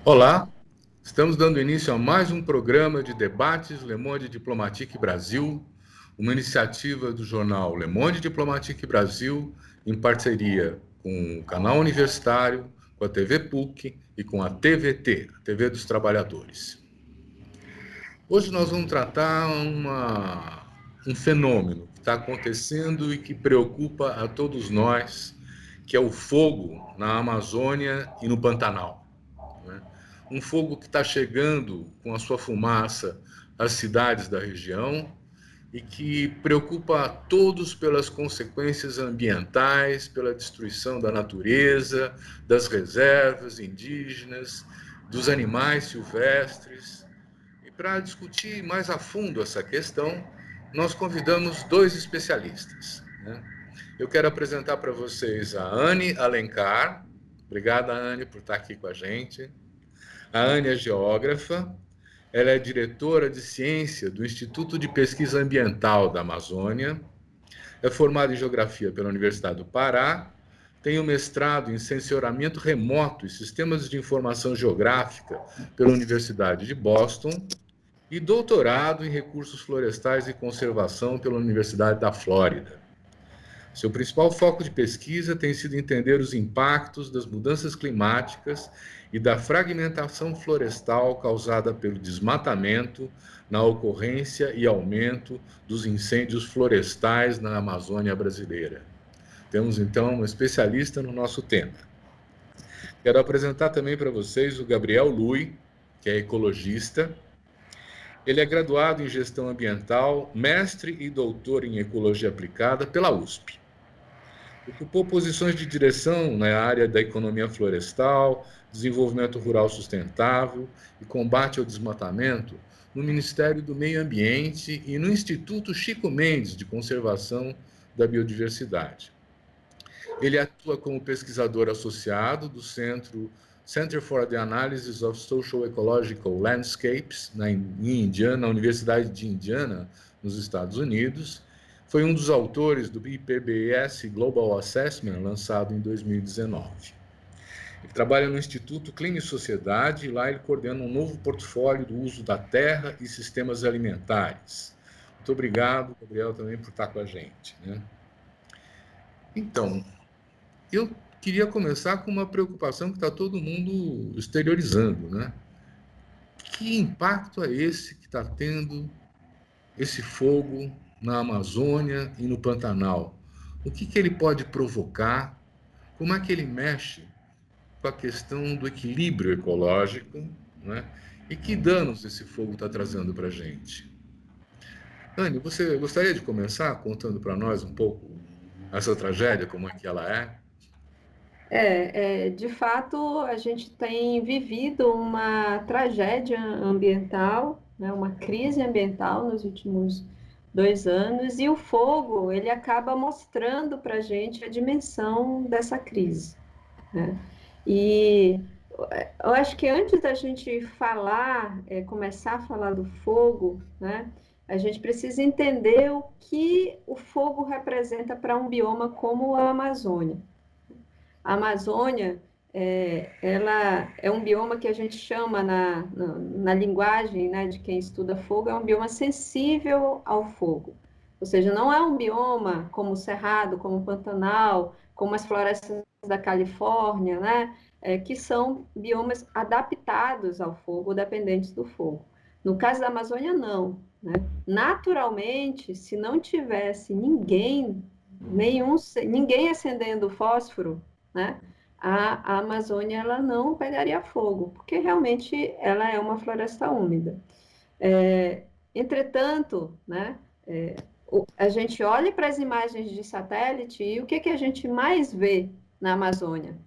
Olá, estamos dando início a mais um programa de debates Le Monde Diplomatique Brasil, uma iniciativa do jornal Le Monde Diplomatique Brasil, em parceria com o canal universitário, com a TV PUC e com a TVT, a TV dos Trabalhadores. Hoje nós vamos tratar um fenômeno que está acontecendo e que preocupa a todos nós, que é o fogo na Amazônia e no Pantanal. Um fogo que está chegando com a sua fumaça às cidades da região e que preocupa a todos pelas consequências ambientais, pela destruição da natureza, das reservas indígenas, dos animais silvestres. E para discutir mais a fundo essa questão, nós convidamos dois especialistas, né? Eu quero apresentar para vocês a Anne Alencar. Obrigada, Anne, por estar aqui com a gente. A Anne é geógrafa, ela é diretora de ciência do Instituto de Pesquisa Ambiental da Amazônia, é formada em geografia pela Universidade do Pará, tem um mestrado em sensoramento remoto e sistemas de informação geográfica pela Universidade de Boston e doutorado em recursos florestais e conservação pela Universidade da Flórida. Seu principal foco de pesquisa tem sido entender os impactos das mudanças climáticas e da fragmentação florestal causada pelo desmatamento na ocorrência e aumento dos incêndios florestais na Amazônia brasileira. Temos então um especialista no nosso tema. Quero apresentar também para vocês o Gabriel Lui, que é ecologista. Ele é graduado em gestão ambiental, mestre e doutor em ecologia aplicada pela USP. Ocupou posições de direção na área da economia florestal, desenvolvimento rural sustentável e combate ao desmatamento no Ministério do Meio Ambiente e no Instituto Chico Mendes de Conservação da Biodiversidade. Ele atua como pesquisador associado do Center for the Analysis of Social Ecological Landscapes, em Indiana, na Universidade de Indiana, nos Estados Unidos. Foi um dos autores do IPBES Global Assessment, lançado em 2019. Ele trabalha no Instituto Clima e Sociedade e lá ele coordena um novo portfólio do uso da terra e sistemas alimentares. Muito obrigado, Gabriel, também por estar com a gente, né? Então, eu queria começar com uma preocupação que está todo mundo exteriorizando, né? Que impacto é esse que está tendo esse fogo na Amazônia e no Pantanal? O que ele pode provocar? Como é que ele mexe com a questão do equilíbrio ecológico, né? E que danos esse fogo está trazendo para a gente? Anne, você gostaria de começar contando para nós um pouco essa tragédia, como é que ela é? De fato, a gente tem vivido uma tragédia ambiental, né, uma crise ambiental nos últimos 2 anos, e o fogo ele acaba mostrando para a gente a dimensão dessa crise, né? E eu acho que antes da gente falar, começar a falar do fogo, né, a gente precisa entender o que o fogo representa para um bioma como a Amazônia. A Amazônia, ela é um bioma que a gente chama na linguagem, né, de quem estuda fogo, é um bioma sensível ao fogo. Ou seja, não é um bioma como o Cerrado, como o Pantanal, como as florestas da Califórnia, né, que são biomas adaptados ao fogo, dependentes do fogo. No caso da Amazônia, não, né? Naturalmente, se não tivesse ninguém acendendo fósforo, né, a Amazônia ela não pegaria fogo, porque realmente ela é uma floresta úmida. Entretanto, né, a gente olha para as imagens de satélite e o que a gente mais vê na Amazônia,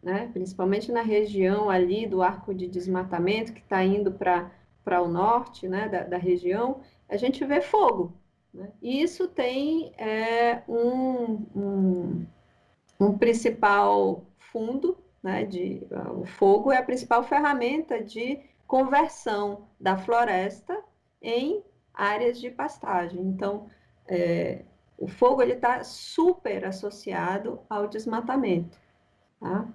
né? Principalmente na região ali do arco de desmatamento que está indo para o norte, né, da região, a gente vê fogo, né? E isso tem um principal fundo, né, o fogo é a principal ferramenta de conversão da floresta em áreas de pastagem. Então, o fogo ele está super associado ao desmatamento, tá?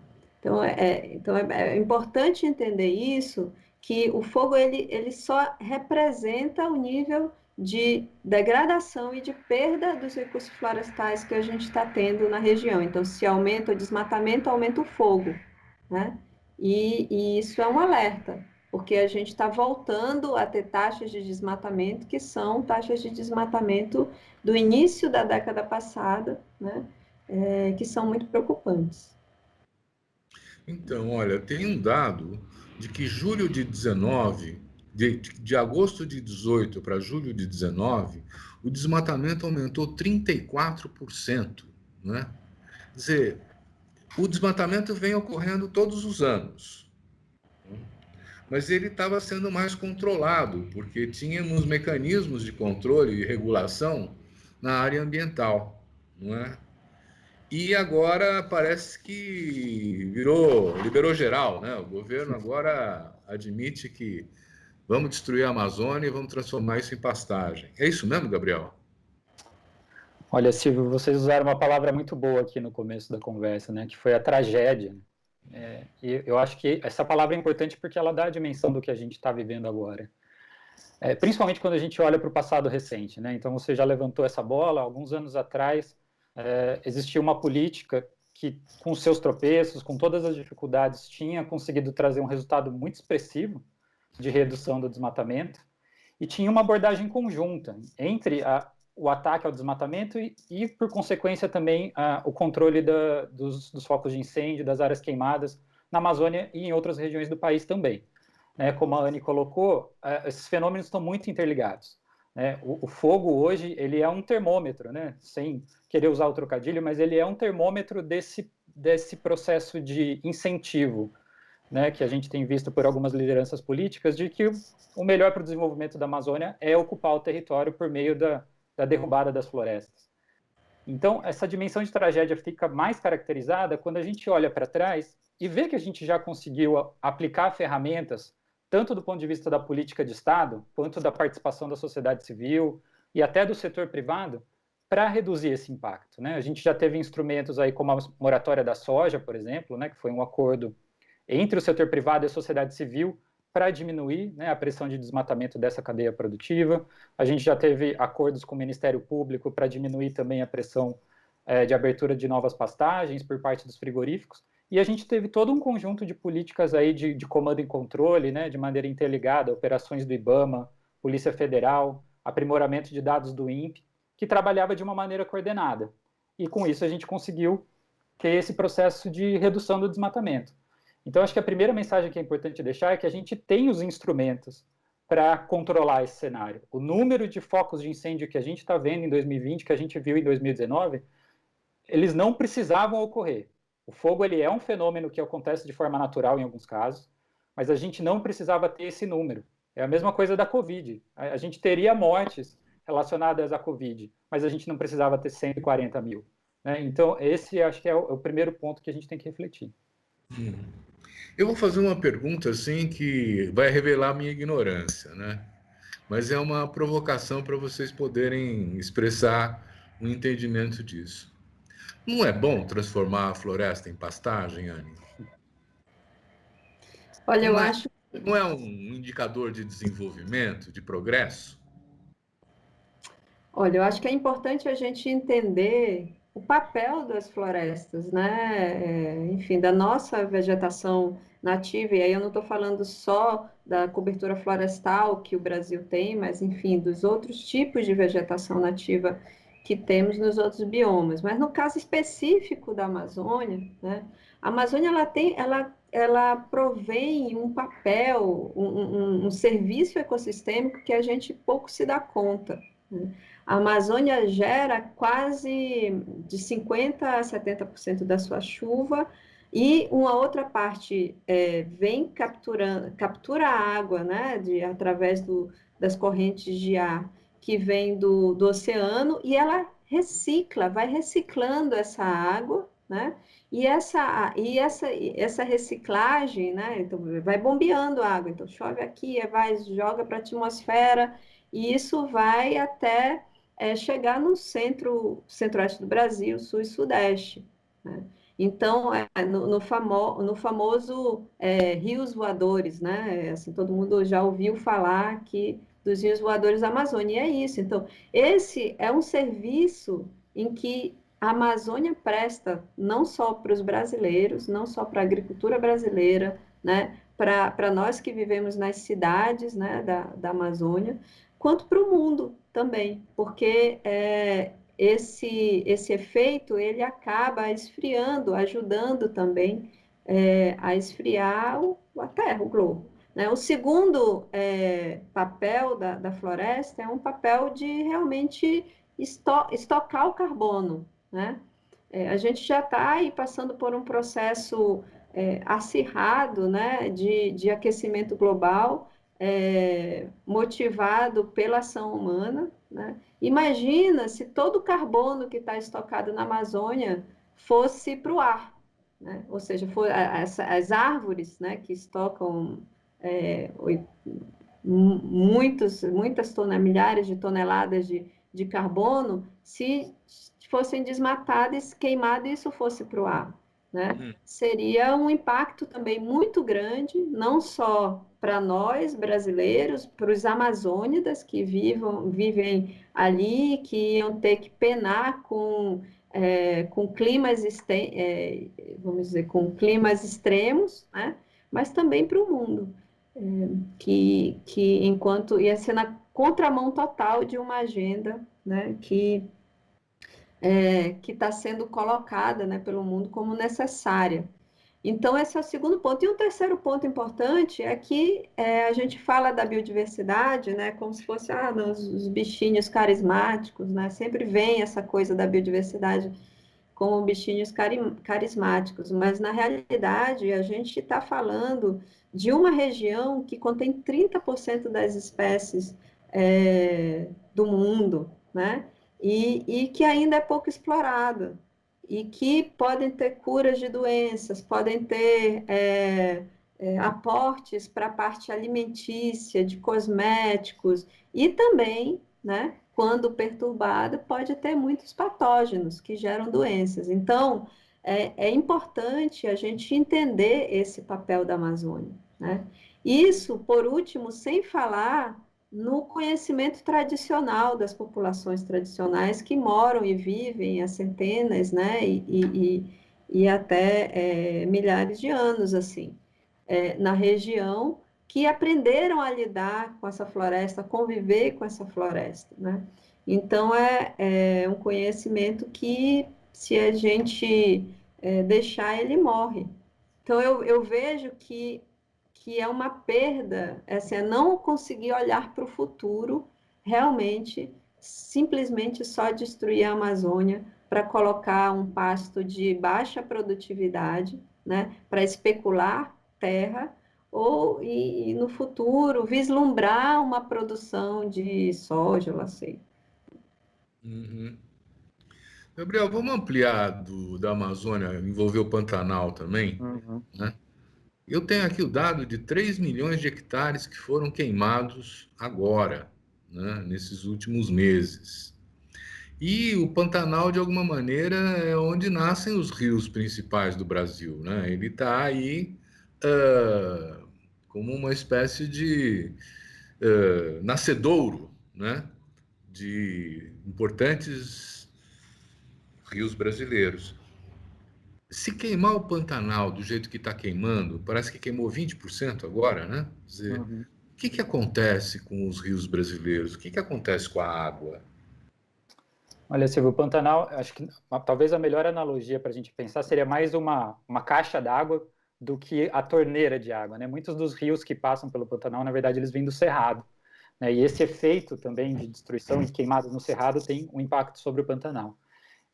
Então é importante entender isso, que o fogo ele só representa o nível de degradação e de perda dos recursos florestais que a gente está tendo na região. Então, se aumenta o desmatamento, aumenta o fogo, né? E isso é um alerta, porque a gente está voltando a ter taxas de desmatamento que são taxas de desmatamento do início da década passada, né? Que são muito preocupantes. Então, olha, tem um dado de que julho de 19, de agosto de 18 para julho de 19, o desmatamento aumentou 34%, né? Quer dizer, o desmatamento vem ocorrendo todos os anos, mas ele estava sendo mais controlado, porque tínhamos mecanismos de controle e regulação na área ambiental, não é? E agora parece que liberou geral, né? O governo agora admite que vamos destruir a Amazônia e vamos transformar isso em pastagem. É isso mesmo, Gabriel? Olha, Silvio, vocês usaram uma palavra muito boa aqui no começo da conversa, né? Que foi a tragédia. E eu acho que essa palavra é importante porque ela dá a dimensão do que a gente está vivendo agora. Principalmente quando a gente olha para o passado recente, né? Então, você já levantou essa bola. Alguns anos atrás, existia uma política que, com seus tropeços, com todas as dificuldades, tinha conseguido trazer um resultado muito expressivo de redução do desmatamento e tinha uma abordagem conjunta entre o ataque ao desmatamento e por consequência, também o controle dos focos de incêndio, das áreas queimadas na Amazônia e em outras regiões do país também. Né, como a Anne colocou, esses fenômenos estão muito interligados. Né? O fogo hoje ele é um termômetro, né? Sem querer usar o trocadilho, mas ele é um termômetro desse processo de incentivo, né, que a gente tem visto por algumas lideranças políticas, de que o melhor para o desenvolvimento da Amazônia é ocupar o território por meio da derrubada das florestas. Então, essa dimensão de tragédia fica mais caracterizada quando a gente olha para trás e vê que a gente já conseguiu aplicar ferramentas, tanto do ponto de vista da política de Estado, quanto da participação da sociedade civil e até do setor privado, para reduzir esse impacto. Né? A gente já teve instrumentos aí como a moratória da soja, por exemplo, né, que foi um acordo entre o setor privado e a sociedade civil para diminuir, né, a pressão de desmatamento dessa cadeia produtiva. A gente já teve acordos com o Ministério Público para diminuir também a pressão de abertura de novas pastagens por parte dos frigoríficos. E a gente teve todo um conjunto de políticas aí de comando e controle, né, de maneira interligada, operações do IBAMA, Polícia Federal, aprimoramento de dados do INPE, que trabalhava de uma maneira coordenada. E com isso a gente conseguiu ter esse processo de redução do desmatamento. Então, acho que a primeira mensagem que é importante deixar é que a gente tem os instrumentos para controlar esse cenário. O número de focos de incêndio que a gente está vendo em 2020, que a gente viu em 2019, eles não precisavam ocorrer. O fogo ele é um fenômeno que acontece de forma natural em alguns casos, mas a gente não precisava ter esse número. É a mesma coisa da Covid. A gente teria mortes relacionadas à Covid, mas a gente não precisava ter 140 mil. Né? Então, esse acho que é o primeiro ponto que a gente tem que refletir. Eu vou fazer uma pergunta assim que vai revelar a minha ignorância, né? Mas é uma provocação para vocês poderem expressar um entendimento disso. Não é bom transformar a floresta em pastagem, Anne? Olha, eu Não é, acho. não é um indicador de desenvolvimento, de progresso? Olha, eu acho que é importante a gente entender o papel das florestas, né? Enfim, da nossa vegetação nativa, e aí eu não estou falando só da cobertura florestal que o Brasil tem, mas, enfim, dos outros tipos de vegetação nativa que temos nos outros biomas. Mas no caso específico da Amazônia, né? A Amazônia, ela provém um papel, um serviço ecossistêmico que a gente pouco se dá conta, né? A Amazônia gera quase de 50% a 70% da sua chuva e uma outra parte vem captura a água, né, através das correntes de ar que vem do oceano e ela vai reciclando essa água, né? E essa reciclagem, né? Então, vai bombeando a água. Então, chove aqui, joga para a atmosfera, e isso vai até chegar no centro-oeste do Brasil, sul e sudeste, né? Então, no famoso rios voadores, né? Assim, todo mundo já ouviu falar aqui dos rios voadores da Amazônia, e é isso. Então, esse é um serviço em que a Amazônia presta não só para os brasileiros, não só para a agricultura brasileira, né? Para nós que vivemos nas cidades, né, da Amazônia, quanto para o mundo também, porque esse efeito ele acaba esfriando, ajudando também a esfriar a Terra, o globo. Né? O segundo papel da floresta é um papel de realmente estocar o carbono. Né? A gente já está aí passando por um processo acirrado, né, de aquecimento global, motivado pela ação humana. Né? Imagina se todo o carbono que está estocado na Amazônia fosse para o ar, né? Ou seja, as árvores, né, que estocam milhares de toneladas de carbono, se fossem desmatadas, queimadas, e isso fosse para o ar. Né? Seria um impacto também muito grande, não só para nós brasileiros, para os amazônidas que vivem ali, que iam ter que penar com climas, vamos dizer, com climas extremos, né? Mas também para o mundo, que enquanto ia ser na contramão total de uma agenda, né? Que está sendo colocada, né, pelo mundo como necessária. Então, esse é o segundo ponto. E um terceiro ponto importante é que a gente fala da biodiversidade, né, como se fosse os bichinhos carismáticos, né? Sempre vem essa coisa da biodiversidade como bichinhos carismáticos, mas na realidade a gente está falando de uma região que contém 30% das espécies do mundo, né? E que ainda é pouco explorada, e que podem ter curas de doenças, podem ter aportes para a parte alimentícia, de cosméticos, e também, né, quando perturbada, pode ter muitos patógenos que geram doenças. Então, é importante a gente entender esse papel da Amazônia. Né? Isso, por último, sem falar no conhecimento tradicional das populações tradicionais que moram e vivem há centenas, né, e até milhares de anos, assim, na região, que aprenderam a lidar com essa floresta, a conviver com essa floresta, né? Então, é um conhecimento que, se a gente deixar, ele morre. Então, eu vejo que é uma perda, assim, é não conseguir olhar para o futuro, realmente, simplesmente só destruir a Amazônia para colocar um pasto de baixa produtividade, né, para especular terra, e no futuro vislumbrar uma produção de soja, eu sei. Uhum. Gabriel, vamos ampliar da Amazônia, envolver o Pantanal também, Uhum. né? Eu tenho aqui o dado de 3 milhões de hectares que foram queimados agora, né, nesses últimos meses. E o Pantanal, de alguma maneira, é onde nascem os rios principais do Brasil, né? Ele está aí como uma espécie de nascedouro, né, de importantes rios brasileiros. Se queimar o Pantanal do jeito que está queimando, parece que queimou 20% agora, né? Quer dizer, Uhum. o que acontece com os rios brasileiros? O que acontece com a água? Olha, Silvio, o Pantanal, acho que talvez a melhor analogia para a gente pensar seria mais uma caixa d'água do que a torneira de água, né? Muitos dos rios que passam pelo Pantanal, na verdade, eles vêm do Cerrado, né? E esse efeito também de destruição e queimadas no Cerrado tem um impacto sobre o Pantanal.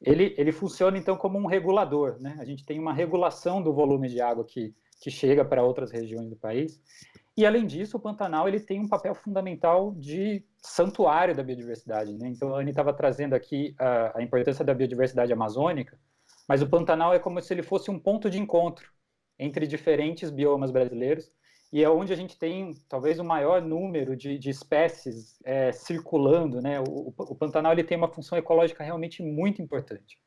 Ele funciona, então, como um regulador, né? A gente tem uma regulação do volume de água que chega para outras regiões do país. E, além disso, o Pantanal ele tem um papel fundamental de santuário da biodiversidade. Né? Então, a Anne estava trazendo aqui a importância da biodiversidade amazônica, mas o Pantanal é como se ele fosse um ponto de encontro entre diferentes biomas brasileiros, e é onde a gente tem talvez o maior número de espécies circulando. Né? O Pantanal ele tem uma função ecológica realmente muito importante.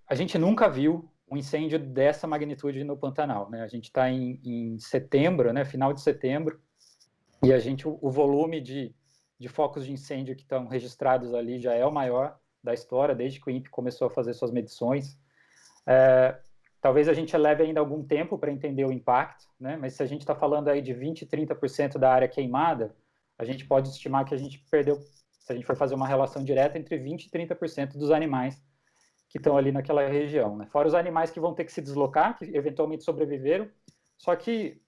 a gente nunca viu um incêndio dessa magnitude no Pantanal, né? A gente está em setembro, né? Final de setembro, e o volume de focos de incêndio que estão registrados ali já é o maior da história, desde que o INPE começou a fazer suas medições. Talvez a gente leve ainda algum tempo para entender o impacto, né? Mas se a gente está falando aí de 20%, 30% da área queimada, a gente pode estimar que a gente perdeu, se a gente for fazer uma relação direta, entre 20% e 30% dos animais que estão ali naquela região, né? Fora os animais que vão ter que se deslocar, que eventualmente sobreviveram, só que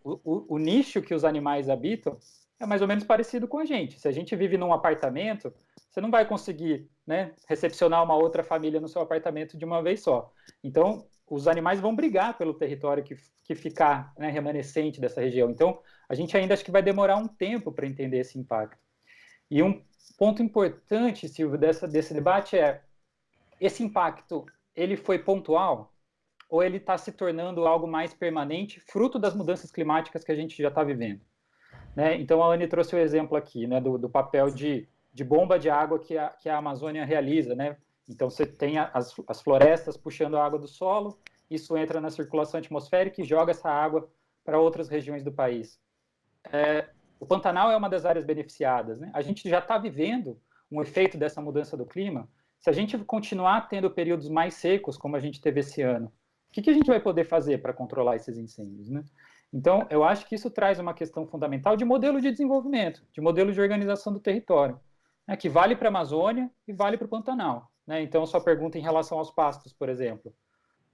o nicho que os animais habitam é mais ou menos parecido com a gente. Se a gente vive num apartamento, você não vai conseguir, né, recepcionar uma outra família no seu apartamento de uma vez só. Então, os animais vão brigar pelo território que ficar, né, remanescente dessa região. Então, a gente ainda acho que vai demorar um tempo para entender esse impacto. E um ponto importante, Silvio, desse debate esse impacto, ele foi pontual ou ele está se tornando algo mais permanente, fruto das mudanças climáticas que a gente já está vivendo? Né? Então, a Anne trouxe o exemplo aqui, né, do papel de bomba de água que a Amazônia realiza. Né? Então, você tem as florestas puxando a água do solo, isso entra na circulação atmosférica e joga essa água para outras regiões do país. O Pantanal é uma das áreas beneficiadas. Né? A gente já está vivendo um efeito dessa mudança do clima. Se a gente continuar tendo períodos mais secos, como a gente teve esse ano, o que a gente vai poder fazer para controlar esses incêndios? Né? Então, eu acho que isso traz uma questão fundamental de modelo de desenvolvimento, de modelo de organização do território, né, que vale para a Amazônia e vale para o Pantanal. Né? Então, sua pergunta em relação aos pastos, por exemplo.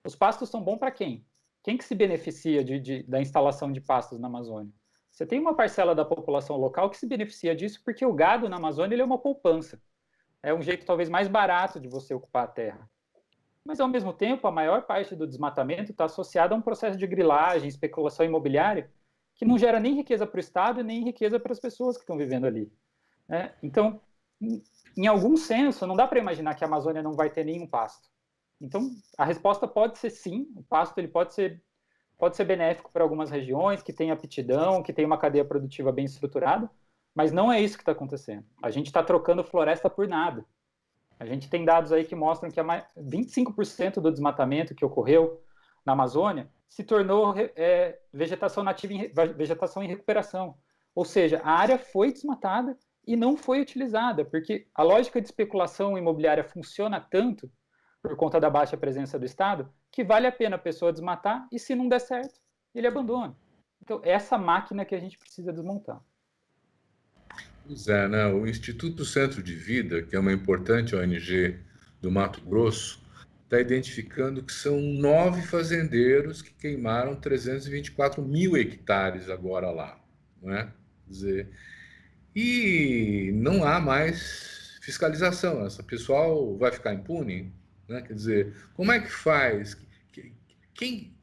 Os pastos são bons para quem? Quem que se beneficia da instalação de pastos na Amazônia? Você tem uma parcela da população local que se beneficia disso porque o gado na Amazônia ele é uma poupança. É um jeito talvez mais barato de você ocupar a terra. Mas, ao mesmo tempo, a maior parte do desmatamento está associada a um processo de grilagem, especulação imobiliária, que não gera nem riqueza para o Estado e nem riqueza para as pessoas que estão vivendo ali. Né? Então, em algum senso, não dá para imaginar que a Amazônia não vai ter nenhum pasto. Então, a resposta pode ser sim, o pasto ele pode ser benéfico para algumas regiões, que tem aptidão, que tem uma cadeia produtiva bem estruturada, mas não é isso que está acontecendo. A gente está trocando floresta por nada. A gente tem dados aí que mostram que 25% do desmatamento que ocorreu na Amazônia se tornou vegetação nativa, vegetação em recuperação. Ou seja, a área foi desmatada e não foi utilizada, porque a lógica de especulação imobiliária funciona tanto, por conta da baixa presença do Estado, que vale a pena a pessoa desmatar e, se não der certo, ele abandona. Então, é essa máquina que a gente precisa desmontar. Pois é, né? O Instituto Centro de Vida, que é uma importante ONG do Mato Grosso, está identificando que são 9 fazendeiros que queimaram 324 mil hectares agora lá. Não é? Quer dizer, e não há mais fiscalização. Essa pessoal vai ficar impune? Né? Quer dizer, como é que faz? Quem,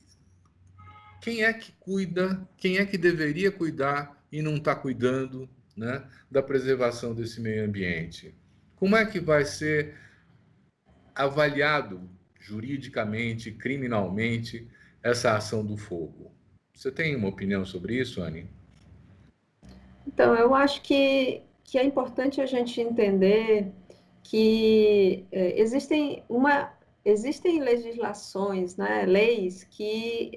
quem é que cuida? Quem é que deveria cuidar e não está cuidando, né, da preservação desse meio ambiente? Como é que vai ser avaliado juridicamente, criminalmente, essa ação do fogo? Você tem uma opinião sobre isso, Anne? Então, eu acho que é importante a gente entender que existem legislações, né, leis que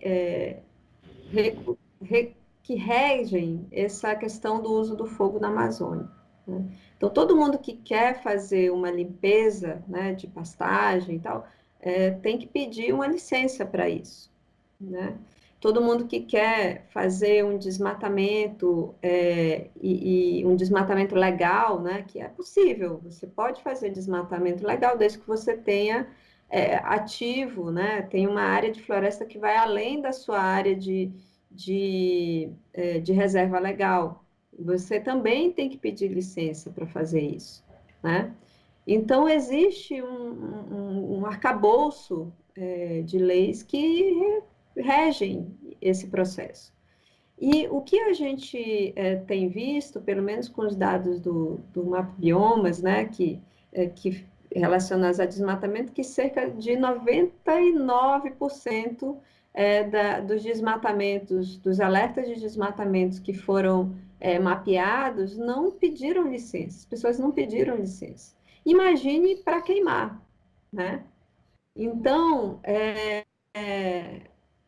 regem essa questão do uso do fogo na Amazônia. Né? Então, todo mundo que quer fazer uma limpeza, né, de pastagem e tal, tem que pedir uma licença para isso. Né? Todo mundo que quer fazer um desmatamento e um desmatamento legal, né, que é possível, você pode fazer desmatamento legal desde que você tenha ativo, né, tem uma área de floresta que vai além da sua área de reserva legal. Você também tem que pedir licença para fazer isso, né? Então, existe um arcabouço de leis que regem esse processo. E o que a gente tem visto, pelo menos com os dados do Mapa Biomas, né, que relacionados a desmatamento, que cerca de 99% dos desmatamentos, dos alertas de desmatamentos que foram mapeados, não pediram licença, as pessoas não pediram licença. Imagine para queimar, né? Então,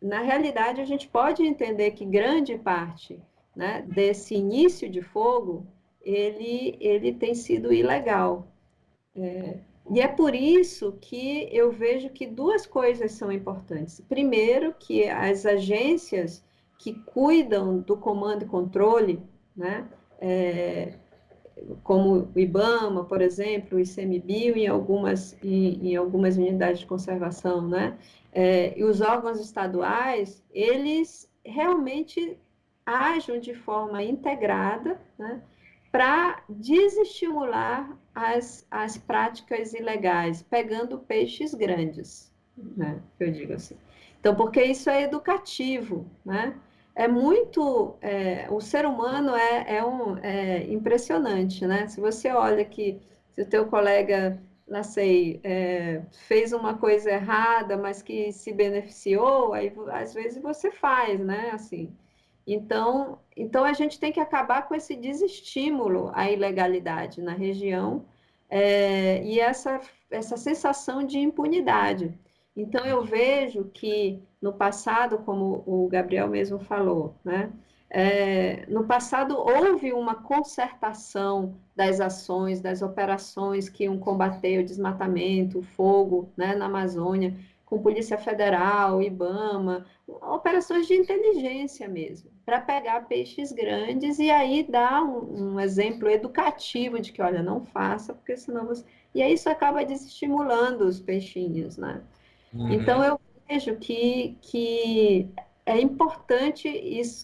na realidade, a gente pode entender que grande parte, né, desse início de fogo, ele tem sido ilegal. E é por isso que eu vejo que duas coisas são importantes. Primeiro, que as agências que cuidam do comando e controle, né, como o IBAMA, por exemplo, o ICMBio em algumas unidades de conservação, né, e os órgãos estaduais, eles realmente agem de forma integrada, né, para desestimular as práticas ilegais, pegando peixes grandes, né, que eu digo assim. Então, porque isso é educativo, né? O ser humano é impressionante, né? Se você olha que se o teu colega, não sei, fez uma coisa errada, mas que se beneficiou, aí às vezes você faz, né? Assim, então a gente tem que acabar com esse desestímulo à ilegalidade na região, e essa sensação de impunidade. Então eu vejo que no passado, como o Gabriel mesmo falou, né? No passado houve uma concertação das ações, das operações que iam combater o desmatamento, o fogo, né, na Amazônia, com Polícia Federal, IBAMA, operações de inteligência mesmo, para pegar peixes grandes e aí dar um exemplo educativo de que, olha, não faça, porque senão você... E aí isso acaba desestimulando os peixinhos, né? Então, eu vejo que é importante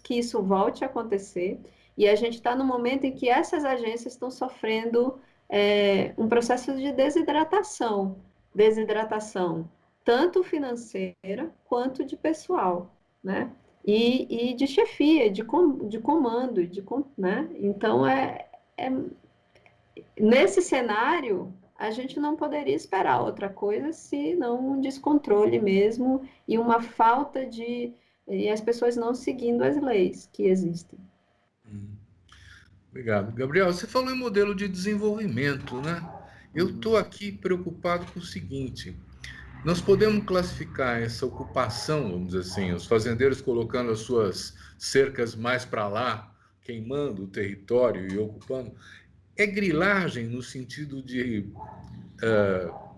que isso volte a acontecer, e a gente está no momento em que essas agências estão sofrendo um processo de desidratação, tanto financeira quanto de pessoal, né? E de chefia, de comando, né? Então, nesse cenário, a gente não poderia esperar outra coisa se não um descontrole mesmo e uma falta de. E as pessoas não seguindo as leis que existem. Obrigado. Gabriel, você falou em modelo de desenvolvimento, né? Eu estou aqui preocupado com o seguinte: nós podemos classificar essa ocupação, vamos dizer assim, os fazendeiros colocando as suas cercas mais para lá, queimando o território e ocupando. É grilagem no sentido de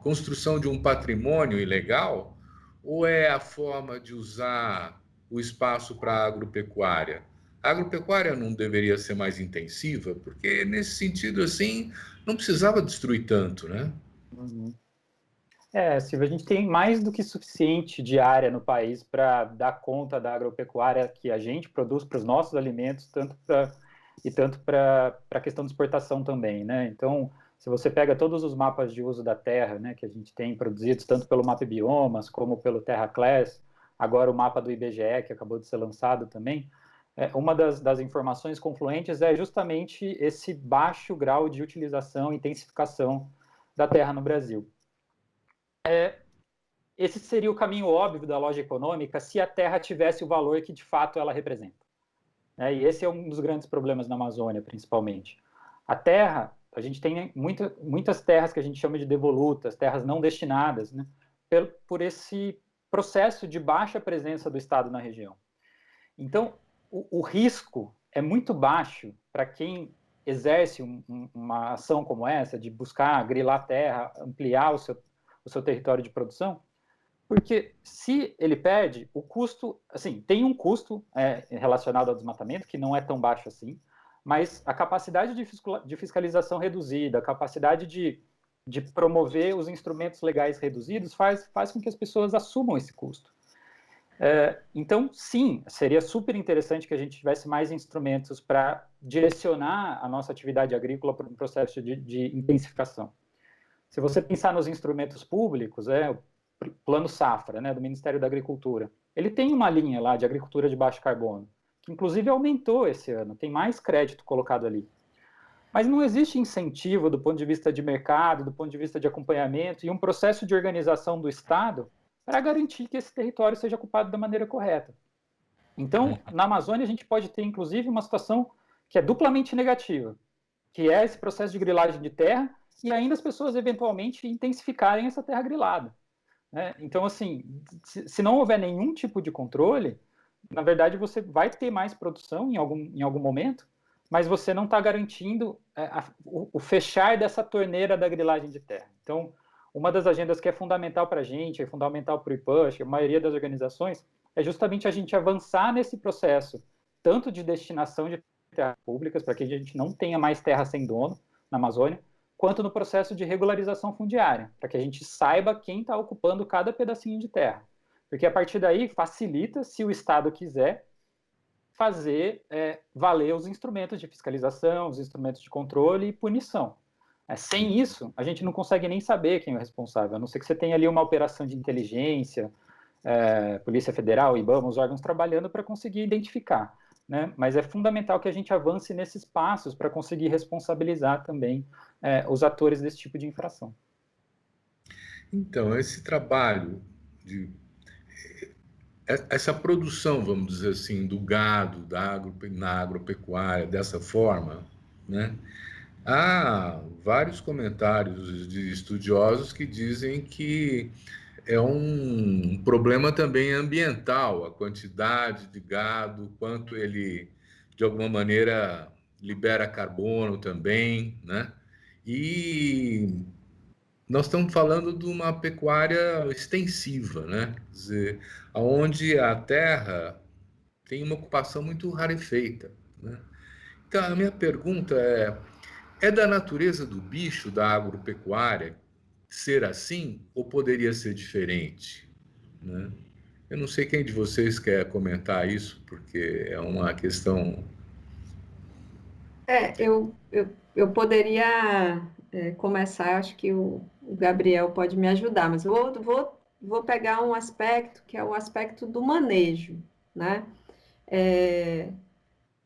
construção de um patrimônio ilegal? Ou é a forma de usar o espaço para agropecuária? A agropecuária não deveria ser mais intensiva? Porque nesse sentido, assim, não precisava destruir tanto, né? Uhum. Silvia, a gente tem mais do que suficiente de área no país para dar conta da agropecuária que a gente produz para os nossos alimentos, tanto para a questão de exportação também, né? Então, se você pega todos os mapas de uso da terra, né, que a gente tem produzidos tanto pelo Mapa Biomas como pelo Terra Class, agora o mapa do IBGE que acabou de ser lançado também, uma das informações confluentes é justamente esse baixo grau de utilização e intensificação da terra no Brasil. Esse seria o caminho óbvio da lógica econômica se a terra tivesse o valor que de fato ela representa. E esse é um dos grandes problemas na Amazônia, principalmente. A terra, a gente tem muitas terras que a gente chama de devolutas, terras não destinadas, né, por esse processo de baixa presença do Estado na região. Então, o risco é muito baixo para quem exerce uma ação como essa, de buscar grilar a terra, ampliar o seu território de produção, porque se ele perde, o custo, assim, tem um custo relacionado ao desmatamento, que não é tão baixo assim, mas a capacidade de fiscalização reduzida, a capacidade de promover os instrumentos legais reduzidos faz com que as pessoas assumam esse custo. Então, sim, seria super interessante que a gente tivesse mais instrumentos para direcionar a nossa atividade agrícola para um processo de intensificação. Se você pensar nos instrumentos públicos, o Plano Safra, né, do Ministério da Agricultura, ele tem uma linha lá de agricultura de baixo carbono, que inclusive aumentou esse ano, tem mais crédito colocado ali. Mas não existe incentivo do ponto de vista de mercado, do ponto de vista de acompanhamento e um processo de organização do Estado para garantir que esse território seja ocupado da maneira correta. Então, na Amazônia, a gente pode ter, inclusive, uma situação que é duplamente negativa, que é esse processo de grilagem de terra e ainda as pessoas, eventualmente, intensificarem essa terra grilada. né? Então, assim, se não houver nenhum tipo de controle, na verdade você vai ter mais produção em algum momento, mas você não está garantindo o fechar dessa torneira da grilagem de terra. Então, uma das agendas que é fundamental para a gente, é fundamental para o IPUSH, a maioria das organizações, é justamente a gente avançar nesse processo, tanto de destinação de terras públicas, para que a gente não tenha mais terra sem dono na Amazônia, quanto no processo de regularização fundiária, para que a gente saiba quem está ocupando cada pedacinho de terra. Porque a partir daí facilita, se o Estado quiser, fazer valer os instrumentos de fiscalização, os instrumentos de controle e punição. Sem isso, a gente não consegue nem saber quem é o responsável, a não ser que você tenha ali uma operação de inteligência, Polícia Federal, IBAMA, os órgãos trabalhando para conseguir identificar. Né? Mas é fundamental que a gente avance nesses passos para conseguir responsabilizar também os atores desse tipo de infração. Então, esse trabalho essa produção, vamos dizer assim, do gado na agropecuária dessa forma, né? Há vários comentários de estudiosos que dizem que é um problema também ambiental, a quantidade de gado, quanto ele, de alguma maneira, libera carbono também, né? E nós estamos falando de uma pecuária extensiva, né? Quer dizer, onde a terra tem uma ocupação muito rarefeita, né? Então, a minha pergunta é da natureza do bicho da agropecuária ser assim ou poderia ser diferente, né? Eu não sei quem de vocês quer comentar isso, porque é uma questão. Eu poderia começar, acho que o Gabriel pode me ajudar, mas vou pegar um aspecto que é o aspecto do manejo, né? É,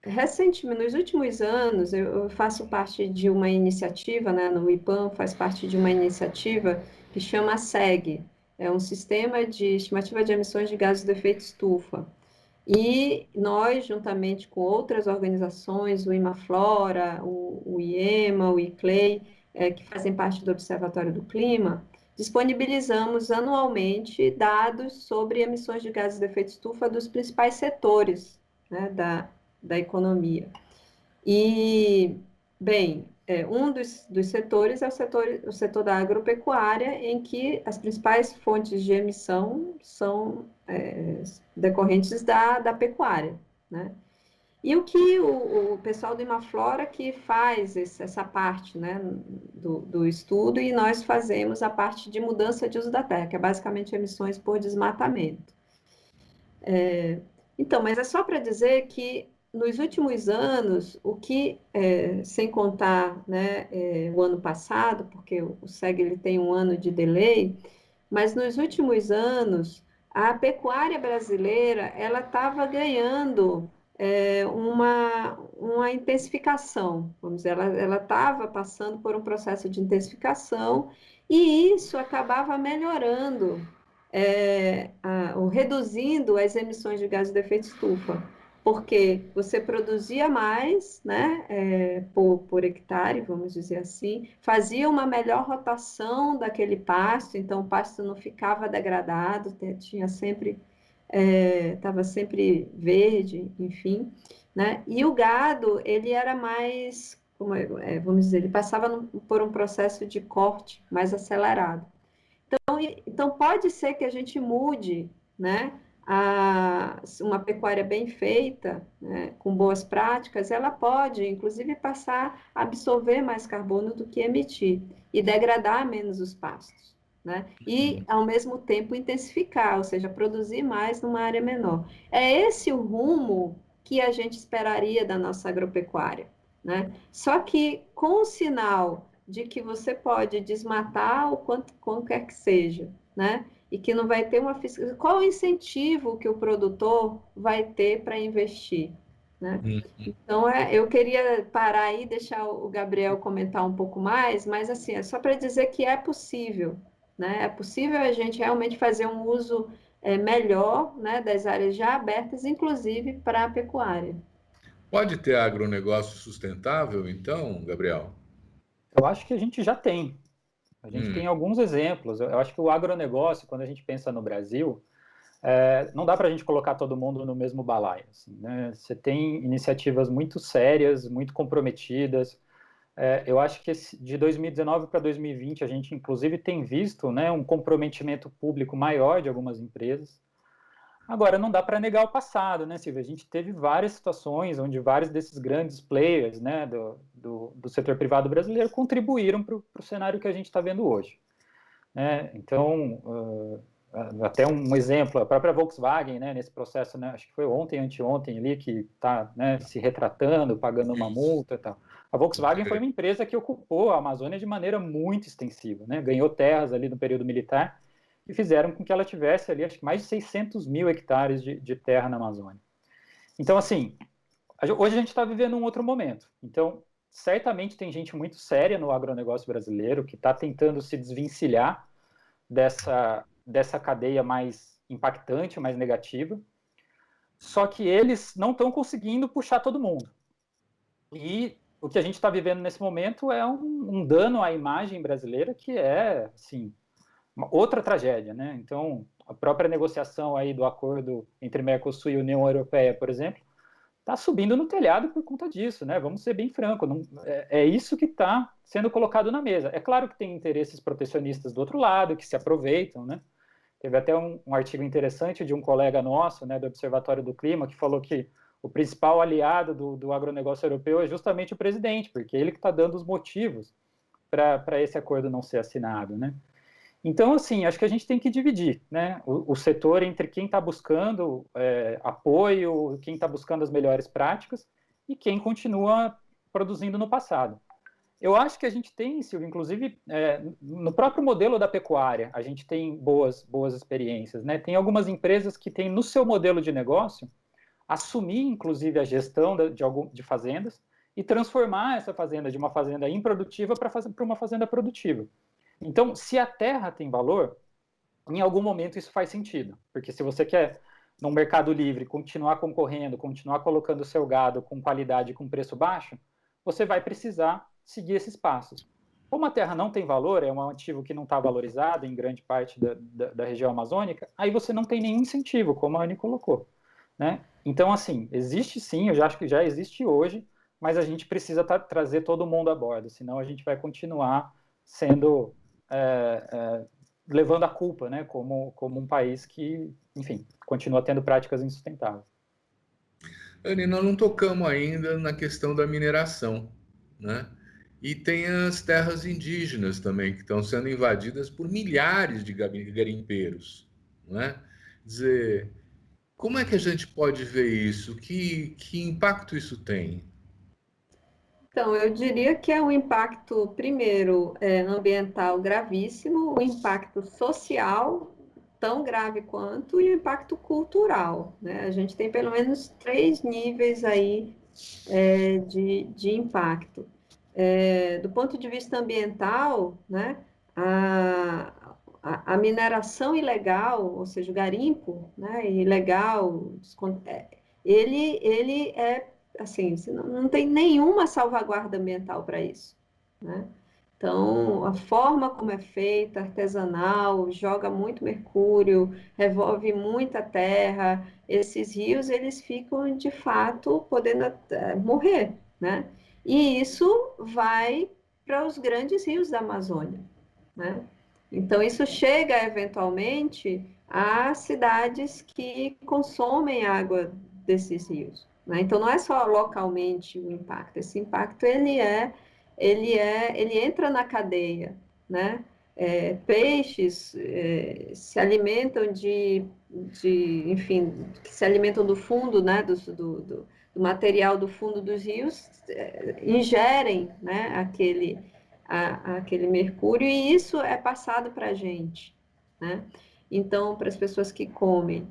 recentemente, nos últimos anos, eu faço parte de uma iniciativa, né, no IPAM, faz parte de uma iniciativa que chama SEG, é um sistema de estimativa de emissões de gases de efeito estufa. E nós, juntamente com outras organizações, o Imaflora, o IEMA, o ICLEI, que fazem parte do Observatório do Clima, disponibilizamos anualmente dados sobre emissões de gases de efeito estufa dos principais setores, né, da economia. E, bem, um dos setores é o setor da agropecuária, em que as principais fontes de emissão são decorrentes da pecuária, né? E o que o pessoal do Imaflora que faz essa parte, né, do estudo, e nós fazemos a parte de mudança de uso da terra, que é basicamente emissões por desmatamento. Então, mas é só para dizer que nos últimos anos, sem contar, né, o ano passado, porque o SEG ele tem um ano de delay, mas nos últimos anos, a pecuária brasileira ela estava ganhando uma intensificação, vamos dizer, ela estava passando por um processo de intensificação e isso acabava melhorando ou reduzindo as emissões de gases de efeito estufa, porque você produzia mais, né, por hectare, vamos dizer assim, fazia uma melhor rotação daquele pasto, então o pasto não ficava degradado, tinha sempre, estava sempre verde, enfim, né, e o gado, ele era mais, vamos dizer, ele passava por um processo de corte mais acelerado. Então, pode ser que a gente mude, né? Uma pecuária bem feita, né, com boas práticas, ela pode, inclusive, passar a absorver mais carbono do que emitir e degradar menos os pastos, né? E, ao mesmo tempo, intensificar, ou seja, produzir mais numa área menor. É esse o rumo que a gente esperaria da nossa agropecuária, né? Só que com o sinal de que você pode desmatar o quanto quer que seja, né? E que não vai ter uma fiscalização. Qual o incentivo que o produtor vai ter para investir, né? Então, eu queria parar aí e deixar o Gabriel comentar um pouco mais, mas assim, é só para dizer que é possível, né? É possível a gente realmente fazer um uso melhor, né, das áreas já abertas, inclusive para a pecuária. Pode ter agronegócio sustentável, então, Gabriel? Eu acho que a gente já tem. A gente tem alguns exemplos. Eu acho que o agronegócio, quando a gente pensa no Brasil, não dá para a gente colocar todo mundo no mesmo balaio. Assim, né? Você tem iniciativas muito sérias, muito comprometidas. Eu acho que de 2019 para 2020 a gente, inclusive, tem visto, né, um comprometimento público maior de algumas empresas. Agora, não dá para negar o passado, né, Silvia? A gente teve várias situações onde vários desses grandes players, né, do setor privado brasileiro contribuíram para o cenário que a gente está vendo hoje. Né? Então, até um exemplo, a própria Volkswagen, né, nesse processo, né, acho que foi ontem, anteontem ali, que está, né, se retratando, pagando uma multa e tal. A Volkswagen foi uma empresa que ocupou a Amazônia de maneira muito extensiva, né, ganhou terras ali no período militar e fizeram com que ela tivesse ali, acho que mais de 600 mil hectares de terra na Amazônia. Então, assim, hoje a gente está vivendo um outro momento. Então, certamente tem gente muito séria no agronegócio brasileiro que está tentando se desvencilhar dessa cadeia mais impactante, mais negativa, só que eles não estão conseguindo puxar todo mundo. E o que a gente está vivendo nesse momento é um dano à imagem brasileira que é, assim, uma outra tragédia, né? Então, a própria negociação aí do acordo entre Mercosul e União Europeia, por exemplo, está subindo no telhado por conta disso, né? Vamos ser bem francos, é isso que está sendo colocado na mesa. É claro que tem interesses protecionistas do outro lado, que se aproveitam, né? Teve até um artigo interessante de um colega nosso, né, do Observatório do Clima, que falou que o principal aliado do agronegócio europeu é justamente o presidente, porque ele que está dando os motivos para esse acordo não ser assinado, né? Então, assim, acho que a gente tem que dividir, né, o setor entre quem está buscando apoio, quem está buscando as melhores práticas e quem continua produzindo no passado. Eu acho que a gente tem, Silvio, inclusive, no próprio modelo da pecuária, a gente tem boas experiências, né? Tem algumas empresas que têm no seu modelo de negócio assumir, inclusive, a gestão de fazendas e transformar essa fazenda de uma fazenda improdutiva para uma fazenda produtiva. Então, se a terra tem valor, em algum momento isso faz sentido, porque se você quer, num mercado livre, continuar concorrendo, continuar colocando o seu gado com qualidade e com preço baixo, você vai precisar seguir esses passos. Como a terra não tem valor, é um ativo que não está valorizado em grande parte da região amazônica, aí você não tem nenhum incentivo, como a Anny colocou. Né? Então, assim, existe sim, eu já acho que já existe hoje, mas a gente precisa trazer todo mundo a bordo, senão a gente vai continuar sendo levando a culpa, né, como um país que, enfim, continua tendo práticas insustentáveis. Anny, nós não tocamos ainda na questão da mineração, né? E tem as terras indígenas também, que estão sendo invadidas por milhares de garimpeiros, né? Quer dizer, como é que a gente pode ver isso? Que impacto isso tem? Então, eu diria que é um impacto, primeiro, ambiental gravíssimo, o impacto social tão grave quanto e o impacto cultural, né? A gente tem pelo menos 3 níveis aí de impacto. Do ponto de vista ambiental, né, a mineração ilegal, ou seja, o garimpo, né, ilegal, ele é assim, não tem nenhuma salvaguarda ambiental para isso, né? Então, a forma como é feita, artesanal, joga muito mercúrio, revolve muita terra, esses rios, eles ficam, de fato, podendo morrer, né? E isso vai para os grandes rios da Amazônia, né? Então, isso chega, eventualmente, a cidades que consomem água desses rios, né? Então, não é só localmente o impacto, esse impacto, ele entra na cadeia, né? Peixes se alimentam enfim, que se alimentam do fundo, né? Do material do fundo dos rios, ingerem, né? Aquele mercúrio e isso é passado para a gente, né? Então, para as pessoas que comem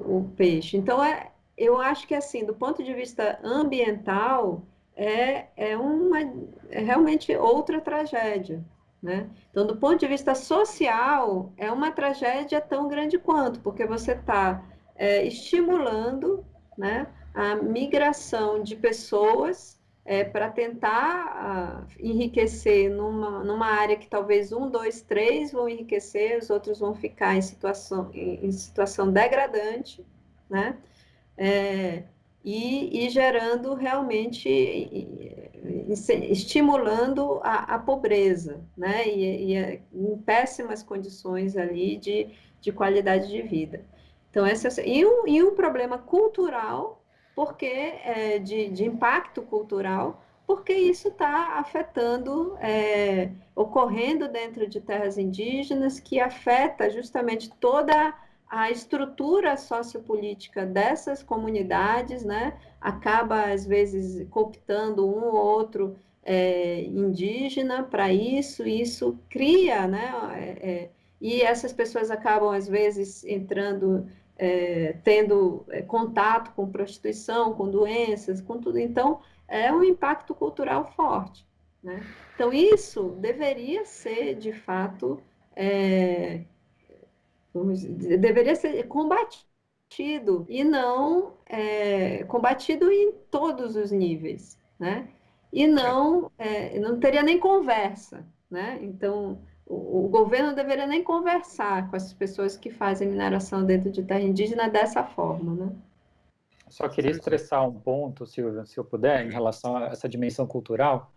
o peixe. Então, eu acho que, assim, do ponto de vista ambiental, é realmente outra tragédia, né? Então, do ponto de vista social, é uma tragédia tão grande quanto, porque você está estimulando, né, a migração de pessoas para tentar enriquecer numa área que talvez 1, 2, 3 vão enriquecer, os outros vão ficar em situação degradante, né? E gerando realmente, estimulando a pobreza, né? Em péssimas condições ali de qualidade de vida. Então, e um problema cultural, porque de impacto cultural, porque isso está afetando, ocorrendo dentro de terras indígenas, que afeta justamente toda a estrutura sociopolítica dessas comunidades, né? Acaba, às vezes, cooptando um ou outro indígena para isso, e isso cria, né? E essas pessoas acabam, às vezes, entrando, tendo contato com prostituição, com doenças, com tudo. Então, é um impacto cultural forte, né? Então, isso deveria ser, de fato, deveria ser combatido, e não combatido em todos os níveis, né? E não teria nem conversa, né? Então, o governo não deveria nem conversar com as pessoas que fazem mineração dentro de terra indígena dessa forma, né? Só queria estressar um ponto, Silvia, se eu puder, em relação a essa dimensão cultural,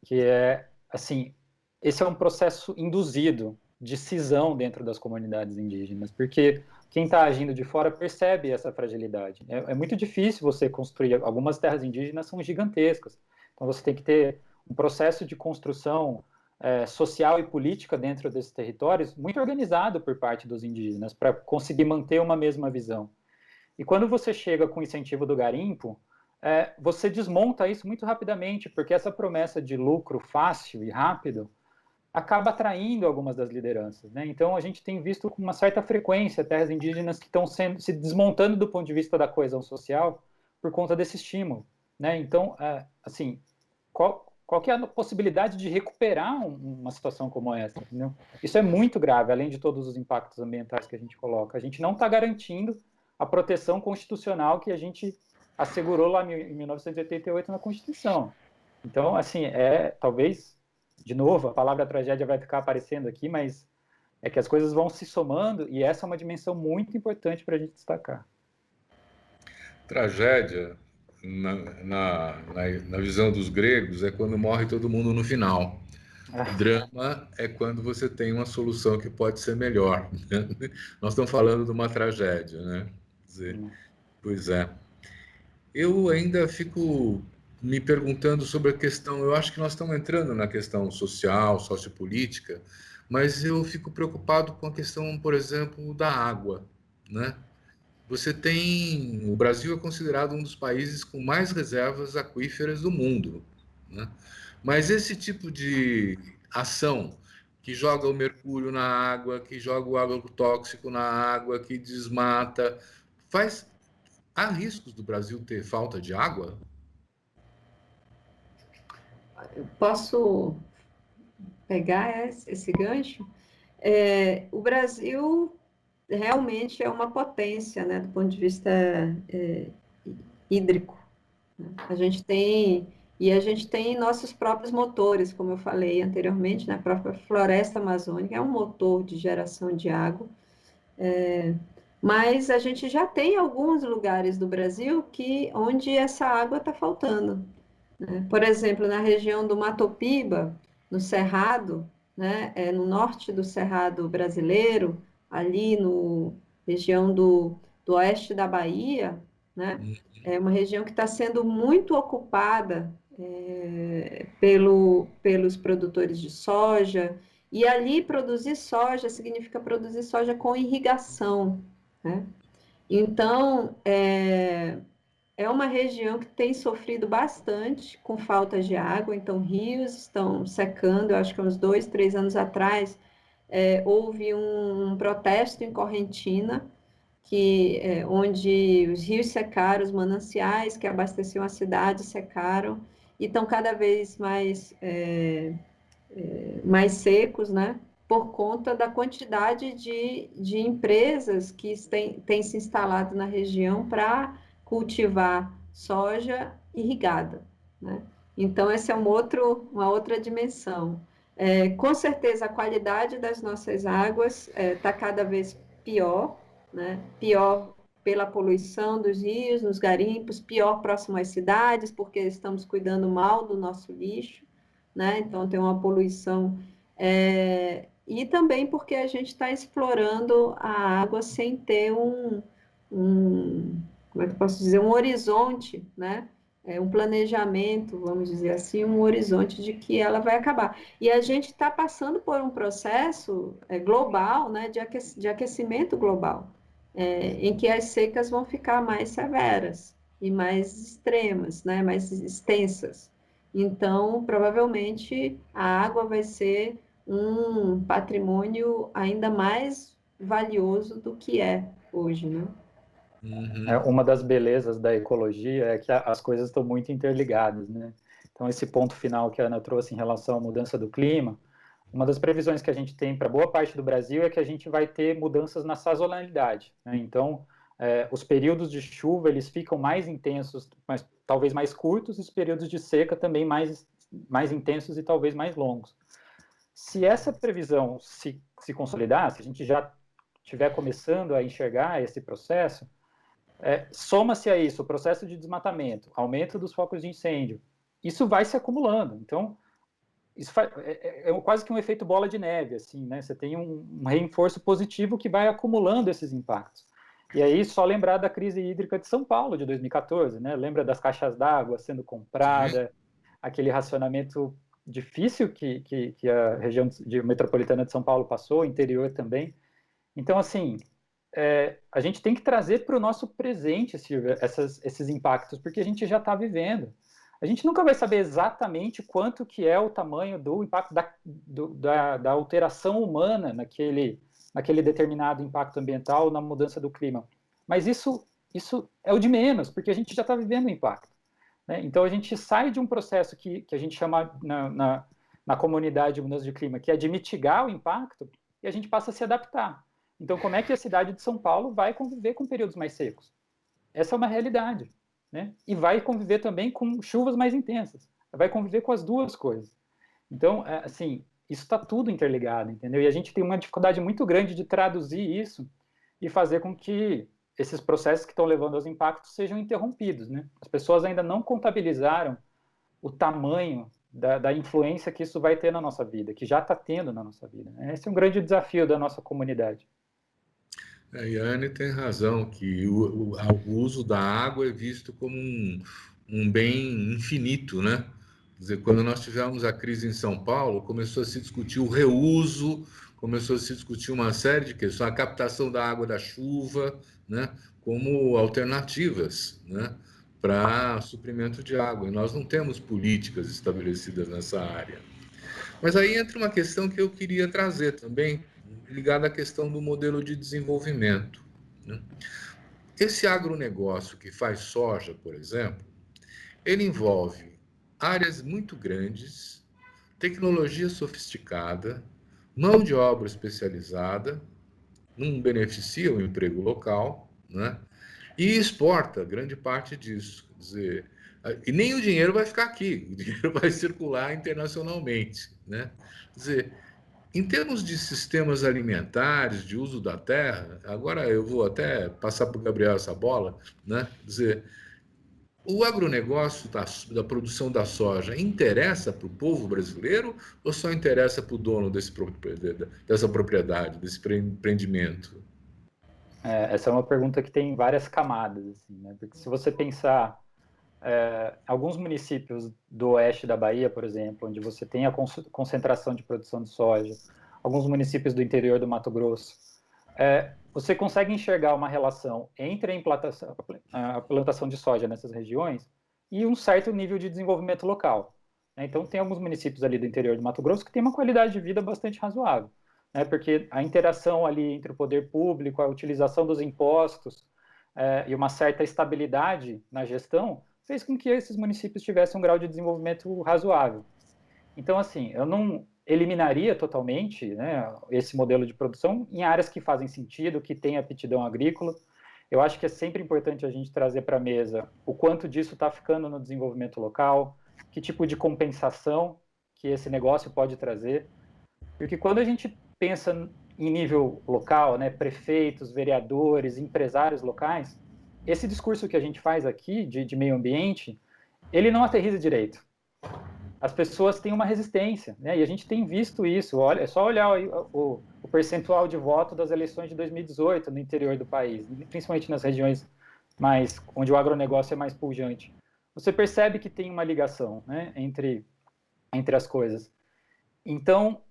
que é, assim, esse é um processo induzido de cisão dentro das comunidades indígenas, porque quem está agindo de fora percebe essa fragilidade. É muito difícil você construir, algumas terras indígenas são gigantescas, então você tem que ter um processo de construção social e política dentro desses territórios muito organizado por parte dos indígenas, para conseguir manter uma mesma visão. E quando você chega com o incentivo do garimpo, você desmonta isso muito rapidamente, porque essa promessa de lucro fácil e rápido acaba atraindo algumas das lideranças, né? Então a gente tem visto com uma certa frequência terras indígenas que estão se desmontando do ponto de vista da coesão social por conta desse estímulo, né? Então, assim, qual que é a possibilidade de recuperar uma situação como essa, entendeu? Isso é muito grave, além de todos os impactos ambientais que a gente coloca. A gente não está garantindo a proteção constitucional que a gente assegurou lá em 1988 na Constituição. Então, assim, talvez, de novo, a palavra tragédia vai ficar aparecendo aqui, mas é que as coisas vão se somando, e essa é uma dimensão muito importante para a gente destacar. Tragédia, na visão dos gregos, é quando morre todo mundo no final. Drama é quando você tem uma solução que pode ser melhor. Né? Nós estamos falando de uma tragédia, né? Quer dizer, pois é. Eu ainda fico me perguntando sobre a questão, eu acho que nós estamos entrando na questão social, sociopolítica, mas eu fico preocupado com a questão, por exemplo, da água, né? O Brasil é considerado um dos países com mais reservas aquíferas do mundo, né? Mas esse tipo de ação que joga o mercúrio na água, que joga o agrotóxico na água, que desmata, faz há riscos do Brasil ter falta de água? Eu posso pegar esse gancho? O Brasil realmente é uma potência, né, do ponto de vista hídrico. Né? A gente tem nossos próprios motores, como eu falei anteriormente, na própria floresta amazônica, é um motor de geração de água. Mas a gente já tem alguns lugares do Brasil onde essa água está faltando. Né? Por exemplo, na região do Mato Piba, no Cerrado, né, no norte do Cerrado brasileiro, ali no região do oeste da Bahia, né, é uma região que está sendo muito ocupada pelos produtores de soja, e ali produzir soja significa produzir soja com irrigação, né? Então, é uma região que tem sofrido bastante com falta de água, então rios estão secando. Eu acho que uns 2, 3 anos atrás houve um protesto em Correntina, onde os rios secaram, os mananciais que abasteciam a cidade secaram, e estão cada vez mais secos, né? Por conta da quantidade de empresas que têm se instalado na região para cultivar soja irrigada, né? Então, essa é uma outra dimensão. Com certeza, a qualidade das nossas águas está cada vez pior, né? Pior pela poluição dos rios, nos garimpos, pior próximo às cidades, porque estamos cuidando mal do nosso lixo, né? Então, tem uma poluição. E também porque a gente está explorando a água sem ter como é que eu posso dizer, um horizonte, né? Um planejamento, vamos dizer assim, um horizonte de que ela vai acabar. E a gente está passando por um processo global, né, de aquecimento global, em que as secas vão ficar mais severas e mais extremas, né, mais extensas. Então, provavelmente, a água vai ser um patrimônio ainda mais valioso do que é hoje, né? Uhum. Uma das belezas da ecologia é que as coisas estão muito interligadas, né? Então, esse ponto final que a Ana trouxe em relação à mudança do clima, uma das previsões que a gente tem para boa parte do Brasil é que a gente vai ter mudanças na sazonalidade, né? Então, os períodos de chuva eles ficam mais intensos, mas talvez mais curtos, e os períodos de seca também mais intensos e talvez mais longos. Se essa previsão se consolidar, se a gente já estiver começando a enxergar esse processo, soma-se a isso o processo de desmatamento, aumento dos focos de incêndio, isso vai se acumulando. Então, isso quase que um efeito bola de neve, assim, né? Você tem um reforço positivo que vai acumulando esses impactos. E aí, só lembrar da crise hídrica de São Paulo de 2014, né? Lembra das caixas d'água sendo Sim. comprada, aquele racionamento difícil que a região metropolitana de São Paulo passou, o interior também. Então, assim, a gente tem que trazer para o nosso presente, Silvia, esses impactos, porque a gente já está vivendo. A gente nunca vai saber exatamente quanto que é o tamanho do impacto da alteração humana naquele determinado impacto ambiental na mudança do clima. Mas isso é o de menos, porque a gente já está vivendo o impacto, né? Então, a gente sai de um processo que a gente chama na comunidade de mudança de clima, que é de mitigar o impacto, e a gente passa a se adaptar. Então, como é que a cidade de São Paulo vai conviver com períodos mais secos? Essa é uma realidade, né? E vai conviver também com chuvas mais intensas. Vai conviver com as duas coisas. Então, assim, isso está tudo interligado, entendeu? E a gente tem uma dificuldade muito grande de traduzir isso e fazer com que esses processos que estão levando aos impactos sejam interrompidos, né? As pessoas ainda não contabilizaram o tamanho da influência que isso vai ter na nossa vida, que já está tendo na nossa vida. Esse é um grande desafio da nossa comunidade. E a Anne tem razão, que o uso da água é visto como um bem infinito, né? Quer dizer, quando nós tivemos a crise em São Paulo, começou a se discutir o reuso, começou a se discutir uma série de questões, a captação da água da chuva, né? Como alternativas, né? Para suprimento de água. E nós não temos políticas estabelecidas nessa área. Mas aí entra uma questão que eu queria trazer também, ligada à questão do modelo de desenvolvimento, né? Esse agronegócio que faz soja, por exemplo, ele envolve áreas muito grandes, tecnologia sofisticada, mão de obra especializada, não beneficia o emprego local, né? E exporta grande parte disso. Quer dizer, e nem o dinheiro vai ficar aqui, o dinheiro vai circular internacionalmente, né? Quer dizer, em termos de sistemas alimentares, de uso da terra, agora eu vou até passar para o Gabriel essa bola, né? Quer dizer, o agronegócio da produção da soja interessa para o povo brasileiro ou só interessa para o dono dessa propriedade, desse empreendimento? Essa é uma pergunta que tem várias camadas, assim, né? Porque se você pensar alguns municípios do oeste da Bahia, por exemplo, onde você tem a concentração de produção de soja, alguns municípios do interior do Mato Grosso, você consegue enxergar uma relação entre a plantação de soja nessas regiões e um certo nível de desenvolvimento local, né? Então, tem alguns municípios ali do interior do Mato Grosso que têm uma qualidade de vida bastante razoável, né? Porque a interação ali entre o poder público, a utilização dos impostos e uma certa estabilidade na gestão fez com que esses municípios tivessem um grau de desenvolvimento razoável. Então, assim, eu não eliminaria totalmente, né, esse modelo de produção em áreas que fazem sentido, que têm aptidão agrícola. Eu acho que é sempre importante a gente trazer para a mesa o quanto disso está ficando no desenvolvimento local, que tipo de compensação que esse negócio pode trazer. Porque quando a gente pensa em nível local, né, prefeitos, vereadores, empresários locais, esse discurso que a gente faz aqui de meio ambiente, ele não aterriza direito. As pessoas têm uma resistência, né? E a gente tem visto isso. Olha, é só olhar o percentual de voto das eleições de 2018 no interior do país, principalmente nas regiões mais onde o agronegócio é mais pujante. Você percebe que tem uma ligação, né, entre as coisas. Então,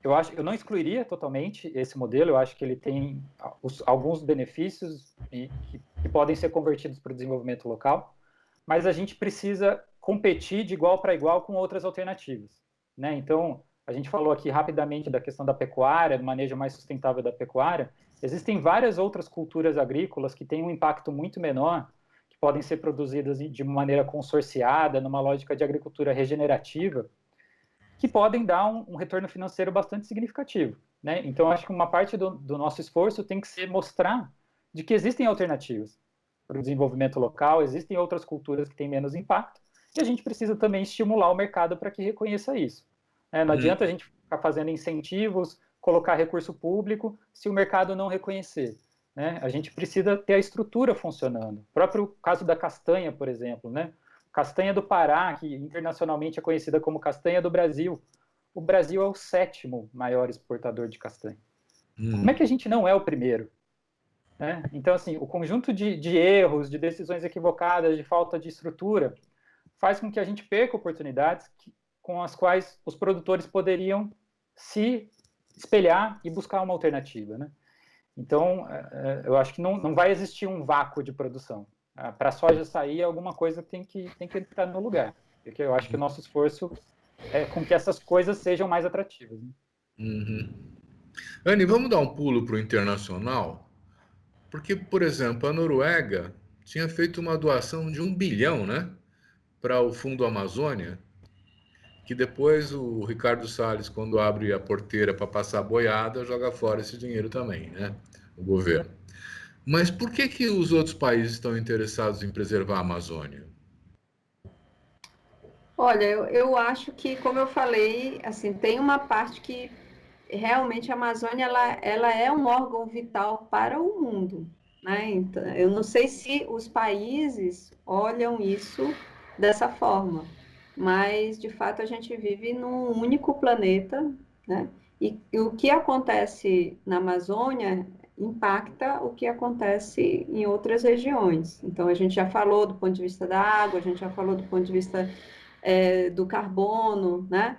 eu não excluiria totalmente esse modelo. Eu acho que ele tem alguns benefícios que podem ser convertidos para o desenvolvimento local, mas a gente precisa competir de igual para igual com outras alternativas, né? Então, a gente falou aqui rapidamente da questão da pecuária, do manejo mais sustentável da pecuária. Existem várias outras culturas agrícolas que têm um impacto muito menor, que podem ser produzidas de maneira consorciada, numa lógica de agricultura regenerativa, que podem dar um retorno financeiro bastante significativo, né? Então, acho que uma parte do nosso esforço tem que ser mostrar de que existem alternativas para o desenvolvimento local, existem outras culturas que têm menos impacto, e a gente precisa também estimular o mercado para que reconheça isso. Não adianta a gente ficar fazendo incentivos, colocar recurso público, se o mercado não reconhecer, né? A gente precisa ter a estrutura funcionando. O próprio caso da castanha, por exemplo, né? Castanha do Pará, que internacionalmente é conhecida como castanha do Brasil. O Brasil é o 7º maior exportador de castanha. Como é que a gente não é o primeiro? Né? Então, assim, o conjunto de erros, de decisões equivocadas, de falta de estrutura, faz com que a gente perca oportunidades com as quais os produtores poderiam se espelhar e buscar uma alternativa, né? Então, eu acho que não vai existir um vácuo de produção. Para a soja sair, alguma coisa tem que entrar no lugar. Porque eu acho que o nosso esforço é com que essas coisas sejam mais atrativas. Né? Anne, vamos dar um pulo para o internacional? Porque, por exemplo, a Noruega tinha feito uma doação de 1 bilhão, né, para o Fundo Amazônia, que depois o Ricardo Salles, quando abre a porteira para passar a boiada, joga fora esse dinheiro também, né, o governo. Mas por que os outros países estão interessados em preservar a Amazônia? Olha, eu acho que, como eu falei, assim, tem uma parte que realmente a Amazônia ela é um órgão vital para o mundo, né? Então, eu não sei se os países olham isso dessa forma, mas de fato a gente vive num único planeta, né? E o que acontece na Amazônia impacta o que acontece em outras regiões. Então a gente já falou do ponto de vista da água, a gente já falou do ponto de vista do carbono, né?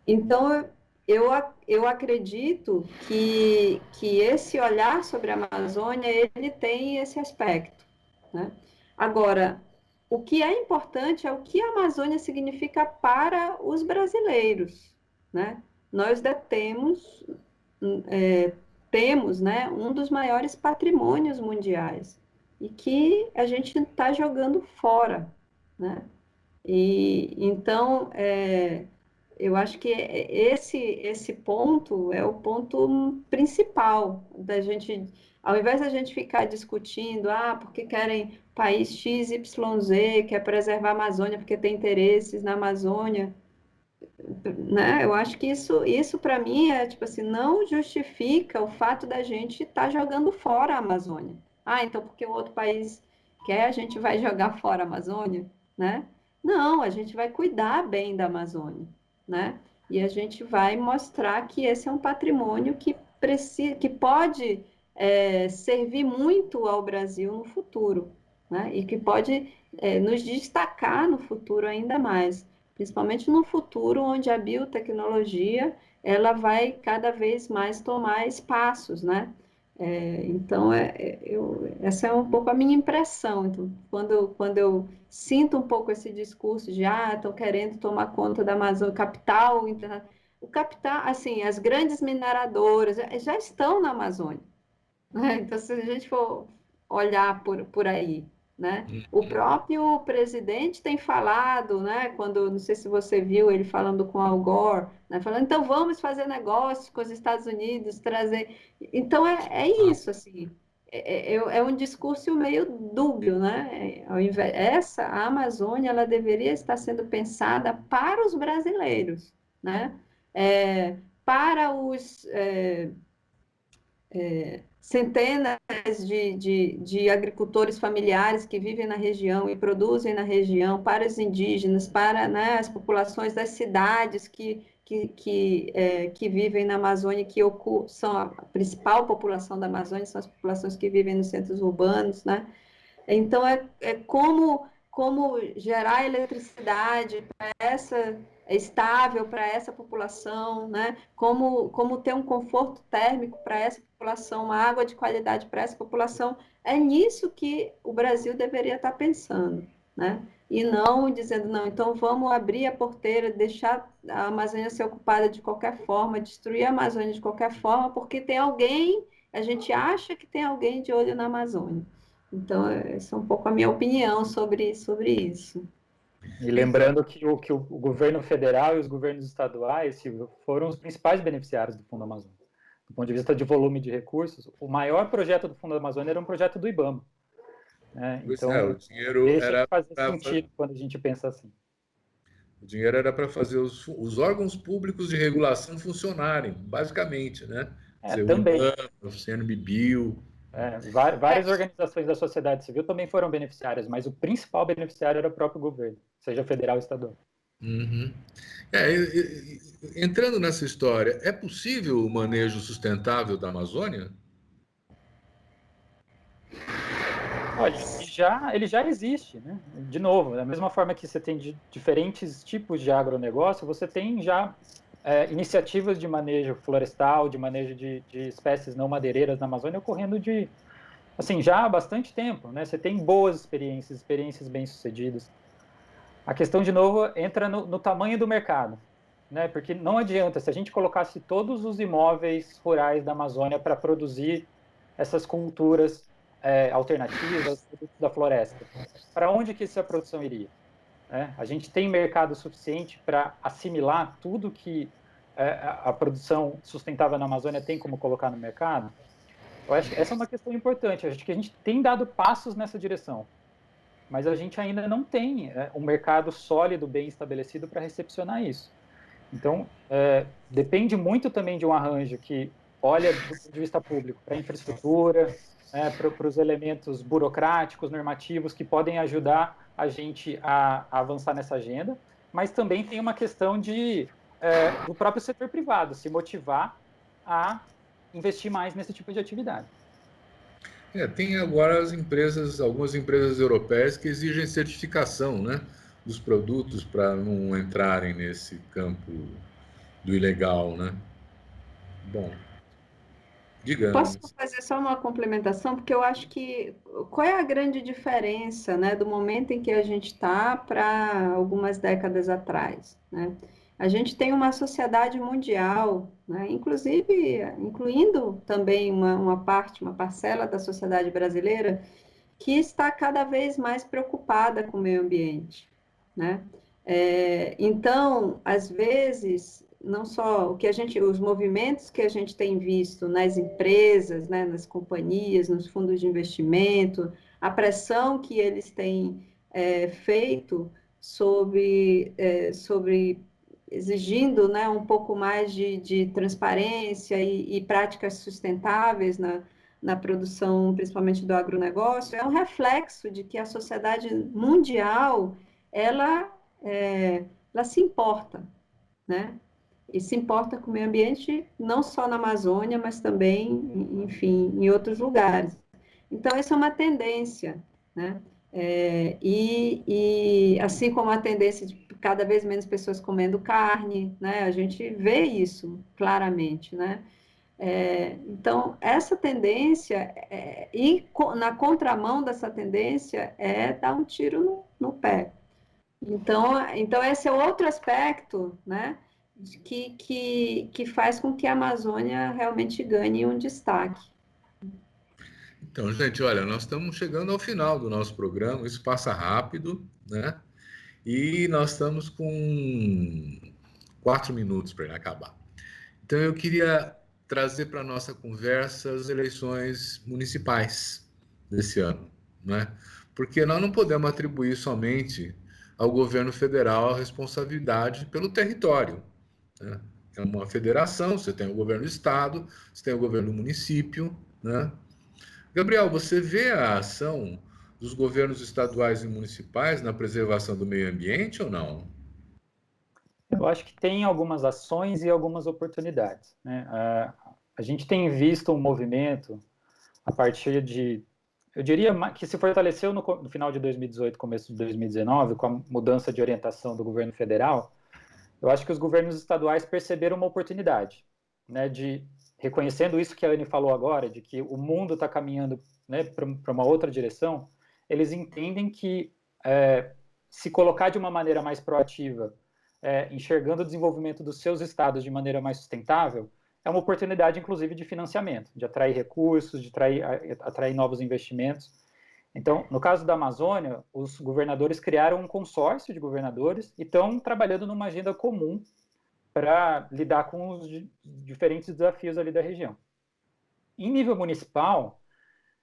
Então, eu acredito que esse olhar sobre a Amazônia, ele tem esse aspecto, né? Agora, o que é importante é o que a Amazônia significa para os brasileiros, né? Nós temos, né, um dos maiores patrimônios mundiais e que a gente está jogando fora, né? E então, eu acho que esse ponto é o ponto principal da gente, ao invés da gente ficar discutindo, porque querem país X, Y, Z, quer preservar a Amazônia porque tem interesses na Amazônia, né? Eu acho que isso para mim é tipo assim, não justifica o fato da gente estar jogando fora a Amazônia. Então porque o outro país quer, a gente vai jogar fora a Amazônia, né? Não, a gente vai cuidar bem da Amazônia, né? E a gente vai mostrar que esse é um patrimônio que precisa, que pode servir muito ao Brasil no futuro, né? E que pode nos destacar no futuro ainda mais, principalmente no futuro onde a biotecnologia ela vai cada vez mais tomar espaços, né? Então, essa é um pouco a minha impressão. Então, quando eu sinto um pouco esse discurso de estão querendo tomar conta da Amazônia, capital, o capital, assim, as grandes mineradoras já estão na Amazônia, né? Então, se a gente for olhar por aí, né? O próprio presidente tem falado, né? Quando, não sei se você viu ele falando com Al Gore, né? Falando, então vamos fazer negócio com os Estados Unidos, trazer. Então é isso, assim. é um discurso meio dúbio, né? A Amazônia, ela deveria estar sendo pensada para os brasileiros, né? Para os centenas de agricultores familiares que vivem na região e produzem na região, para os indígenas, para, né, as populações das cidades que vivem na Amazônia, são a principal população da Amazônia, são as populações que vivem nos centros urbanos, né? Então, como gerar eletricidade para essa estável para essa população, né? Como ter um conforto térmico para essa população, uma água de qualidade para essa população. É nisso que o Brasil deveria estar pensando, né? E não dizendo, não, então vamos abrir a porteira, deixar a Amazônia ser ocupada de qualquer forma, destruir a Amazônia de qualquer forma, porque tem alguém, a gente acha que tem alguém de olho na Amazônia. Então, essa é um pouco a minha opinião sobre isso. E lembrando que o governo federal e os governos estaduais, Silvio, foram os principais beneficiários do Fundo Amazônia. Do ponto de vista de volume de recursos, o maior projeto do Fundo Amazônia era um projeto do IBAMA. Né? Então, o dinheiro deixa era de fazer sentido quando a gente pensa assim. O dinheiro era para fazer os órgãos públicos de regulação funcionarem, basicamente, né? Dizer, o Também. IBAMA, o CNBio. Várias organizações da sociedade civil também foram beneficiárias, mas o principal beneficiário era o próprio governo, seja federal ou estadual. Uhum. Entrando nessa história, é possível o manejo sustentável da Amazônia? Olha, ele já existe, né? De novo, da mesma forma que você tem diferentes tipos de agronegócio, você tem já iniciativas de manejo florestal, de manejo de espécies não madeireiras na Amazônia ocorrendo assim, já há bastante tempo, né? Você tem boas experiências bem-sucedidas. A questão, de novo, entra no tamanho do mercado, né? Porque não adianta, se a gente colocasse todos os imóveis rurais da Amazônia para produzir essas culturas alternativas da floresta, para onde que essa produção iria? A gente tem mercado suficiente para assimilar tudo que a produção sustentável na Amazônia tem como colocar no mercado? Eu acho que essa é uma questão importante. Acho que a gente tem dado passos nessa direção, mas a gente ainda não tem um mercado sólido, bem estabelecido para recepcionar isso. Então, depende muito também de um arranjo que olha do ponto de vista público para a infraestrutura, para os elementos burocráticos, normativos que podem ajudar a gente a avançar nessa agenda, mas também tem uma questão do próprio setor privado se motivar a investir mais nesse tipo de atividade. Tem agora algumas empresas europeias que exigem certificação, né, dos produtos para não entrarem nesse campo do ilegal, né? Bom, Posso digamos. fazer só uma complementação? Porque eu acho que qual é a grande diferença, né, do momento em que a gente está para algumas décadas atrás, né? A gente tem uma sociedade mundial, né, incluindo também uma parcela da sociedade brasileira, que está cada vez mais preocupada com o meio ambiente, né? Então, às vezes, não só os movimentos que a gente tem visto nas empresas, né, nas companhias, nos fundos de investimento, a pressão que eles têm feito sobre exigindo, né, um pouco mais de transparência e práticas sustentáveis na produção, principalmente do agronegócio, é um reflexo de que a sociedade mundial ela se importa, né? E se importa com o meio ambiente não só na Amazônia, mas também, enfim, em outros lugares. Então, essa é uma tendência, né? E assim como a tendência de cada vez menos pessoas comendo carne, né? A gente vê isso claramente, né? Então, essa tendência, e na contramão dessa tendência, é dar um tiro no pé. Então, esse é outro aspecto, né, que faz com que a Amazônia realmente ganhe um destaque. Então, gente, olha, nós estamos chegando ao final do nosso programa, isso passa rápido, né? E nós estamos com 4 minutos para ele acabar. Então, eu queria trazer para a nossa conversa as eleições municipais desse ano, né? Porque nós não podemos atribuir somente ao governo federal a responsabilidade pelo território, né? É uma federação, você tem o governo do estado, você tem o governo do município, né? Gabriel, você vê a ação dos governos estaduais e municipais na preservação do meio ambiente ou não? Eu acho que tem algumas ações e algumas oportunidades, né? A gente tem visto um movimento a partir de, eu diria que se fortaleceu no final de 2018, começo de 2019, com a mudança de orientação do governo federal. Eu acho que os governos estaduais perceberam uma oportunidade, né, de, reconhecendo isso que a Anne falou agora, de que o mundo está caminhando, né, para uma outra direção, eles entendem que se colocar de uma maneira mais proativa, enxergando o desenvolvimento dos seus estados de maneira mais sustentável, é uma oportunidade, inclusive, de financiamento, de atrair recursos, de atrair novos investimentos. Então, no caso da Amazônia, os governadores criaram um consórcio de governadores e estão trabalhando numa agenda comum para lidar com os diferentes desafios ali da região. Em nível municipal,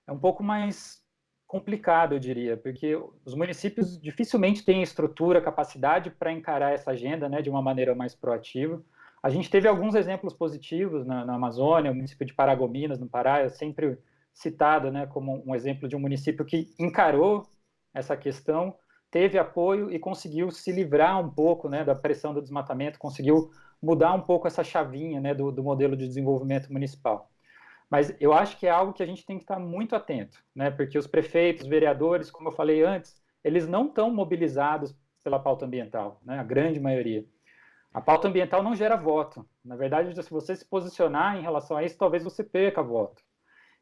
é um pouco mais complicado, eu diria, porque os municípios dificilmente têm estrutura, capacidade para encarar essa agenda, né, de uma maneira mais proativa. A gente teve alguns exemplos positivos na Amazônia, o município de Paragominas, no Pará, é sempre citado, né, como um exemplo de um município que encarou essa questão, teve apoio e conseguiu se livrar um pouco, né, da pressão do desmatamento, conseguiu mudar um pouco essa chavinha, né, do modelo de desenvolvimento municipal. Mas eu acho que é algo que a gente tem que estar muito atento, né, porque os prefeitos, vereadores, como eu falei antes, eles não estão mobilizados pela pauta ambiental, né, a grande maioria. A pauta ambiental não gera voto. Na verdade, se você se posicionar em relação a isso, talvez você perca voto.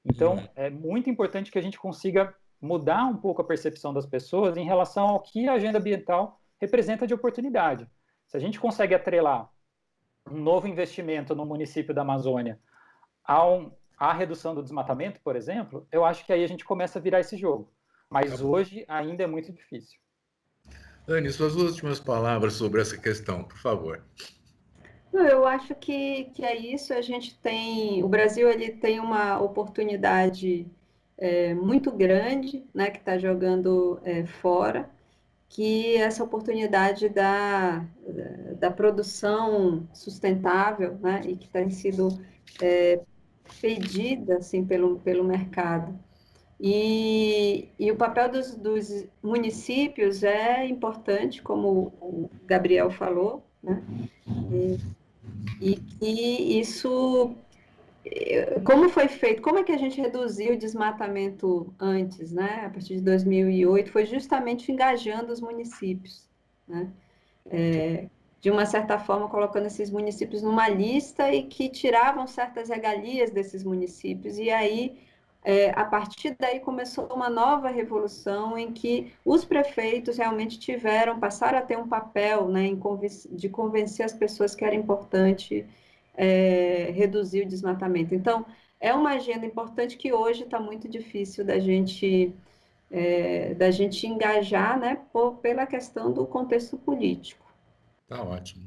Então, é muito importante que a gente consiga mudar um pouco a percepção das pessoas em relação ao que a agenda ambiental representa de oportunidade. Se a gente consegue atrelar um novo investimento no município da Amazônia à redução do desmatamento, por exemplo, eu acho que aí a gente começa a virar esse jogo. Mas hoje ainda é muito difícil. Anne, suas últimas palavras sobre essa questão, por favor. Eu acho que é isso. A gente tem, o Brasil ele tem uma oportunidade muito grande, né, que está jogando fora, que essa oportunidade da produção sustentável, né, e que tem sido pedida assim pelo mercado. E o papel dos municípios é importante, como o Gabriel falou, né? E que isso, como foi feito, como é que a gente reduziu o desmatamento antes, né? A partir de 2008, foi justamente engajando os municípios, né? De uma certa forma, colocando esses municípios numa lista e que tiravam certas regalias desses municípios. E aí, a partir daí, começou uma nova revolução em que os prefeitos realmente passaram a ter um papel, né, de convencer as pessoas que era importante reduzir o desmatamento. Então, é uma agenda importante que hoje está muito difícil da gente engajar, né, pela questão do contexto político. Tá ótimo.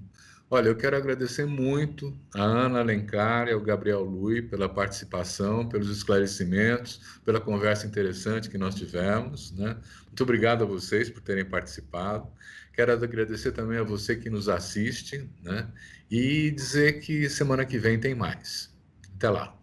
Olha, eu quero agradecer muito a Ana Alencar e ao Gabriel Lui pela participação, pelos esclarecimentos, pela conversa interessante que nós tivemos, né? Muito obrigado a vocês por terem participado. Quero agradecer também a você que nos assiste, né? E dizer que semana que vem tem mais. Até lá.